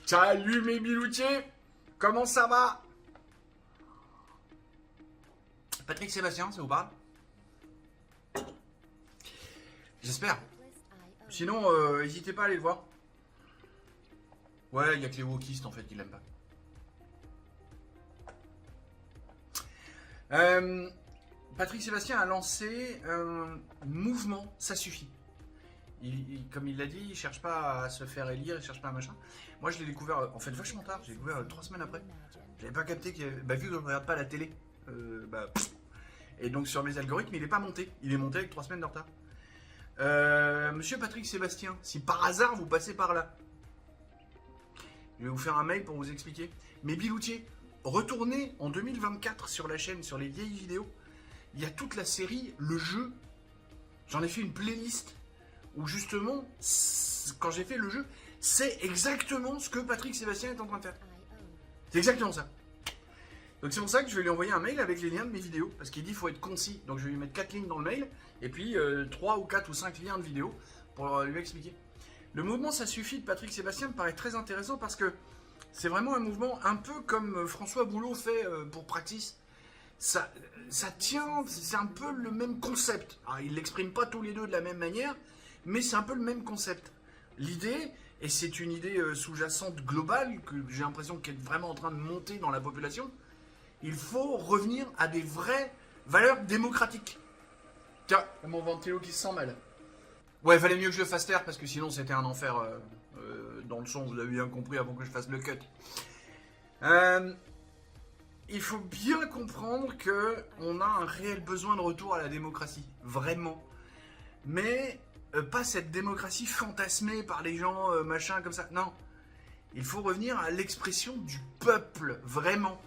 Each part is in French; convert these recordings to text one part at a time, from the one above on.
Salut mes biloutiers, comment ça va? Patrick Sébastien, ça vous parle? J'espère. Sinon, n'hésitez pas à aller le voir. Ouais, il y a que les wokistes en fait qui l'aiment pas. Patrick Sébastien a lancé un mouvement, ça suffit. Comme il l'a dit, il cherche pas à se faire élire, il cherche pas à machin. Moi, je l'ai découvert en fait vachement tard. J'ai découvert 3 semaines après. J'avais pas capté qu'il y avait... vu que je ne regarde pas la télé. Et donc sur mes algorithmes, il est pas monté. Il est monté avec 3 semaines de retard. Monsieur Patrick Sébastien, si par hasard vous passez par là, je vais vous faire un mail pour vous expliquer. Mais biloutier, retournez en 2024 sur la chaîne, sur les vieilles vidéos. Il y a toute la série Le Jeu. J'en ai fait une playlist où justement, quand j'ai fait le jeu, c'est exactement ce que Patrick Sébastien est en train de faire. C'est exactement ça. Donc c'est pour ça que je vais lui envoyer un mail avec les liens de mes vidéos, parce qu'il dit qu'il faut être concis. Donc je vais lui mettre 4 lignes dans le mail, et puis 3 ou 4 ou 5 liens de vidéos pour lui expliquer. Le mouvement Ça suffit de Patrick Sébastien me paraît très intéressant, parce que c'est vraiment un mouvement un peu comme François Boulot fait pour Praxis. Ça tient, c'est un peu le même concept. Alors, ils ne l'expriment pas tous les deux de la même manière, mais c'est un peu le même concept. L'idée, et c'est une idée sous-jacente globale, que j'ai l'impression qu'elle est vraiment en train de monter dans la population, il faut revenir à des vraies valeurs démocratiques. Tiens, mon ventilo qui se sent mal. Ouais, il fallait mieux que je le fasse taire, parce que sinon c'était un enfer dans le son, vous avez bien compris avant que je fasse le cut. Il faut bien comprendre qu'on a un réel besoin de retour à la démocratie, vraiment. Mais pas cette démocratie fantasmée par les gens, machin, comme ça. Non, il faut revenir à l'expression du peuple, vraiment.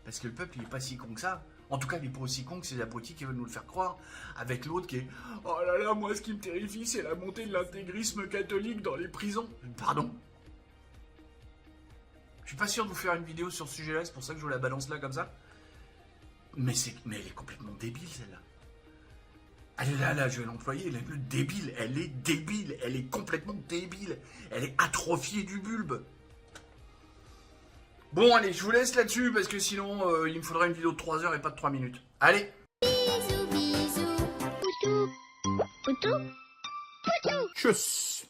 Parce que le peuple, il n'est pas si con que ça. En tout cas, il n'est pas aussi con que ces abrutis qui veulent nous le faire croire. Avec l'autre qui est « Oh là là, moi, ce qui me terrifie, c'est la montée de l'intégrisme catholique dans les prisons. » Pardon. Je suis pas sûr de vous faire une vidéo sur ce sujet-là, c'est pour ça que je vous la balance là comme ça. Mais elle est complètement débile, celle-là. Elle est là, je vais l'employer, elle est débile, elle est complètement débile. Elle est atrophiée du bulbe. Bon, allez, je vous laisse là-dessus, parce que sinon, il me faudra une vidéo de 3 heures et pas de 3 minutes. Allez. Bisous, bisous. Poutou. Poutou. Poutou. Tchuss.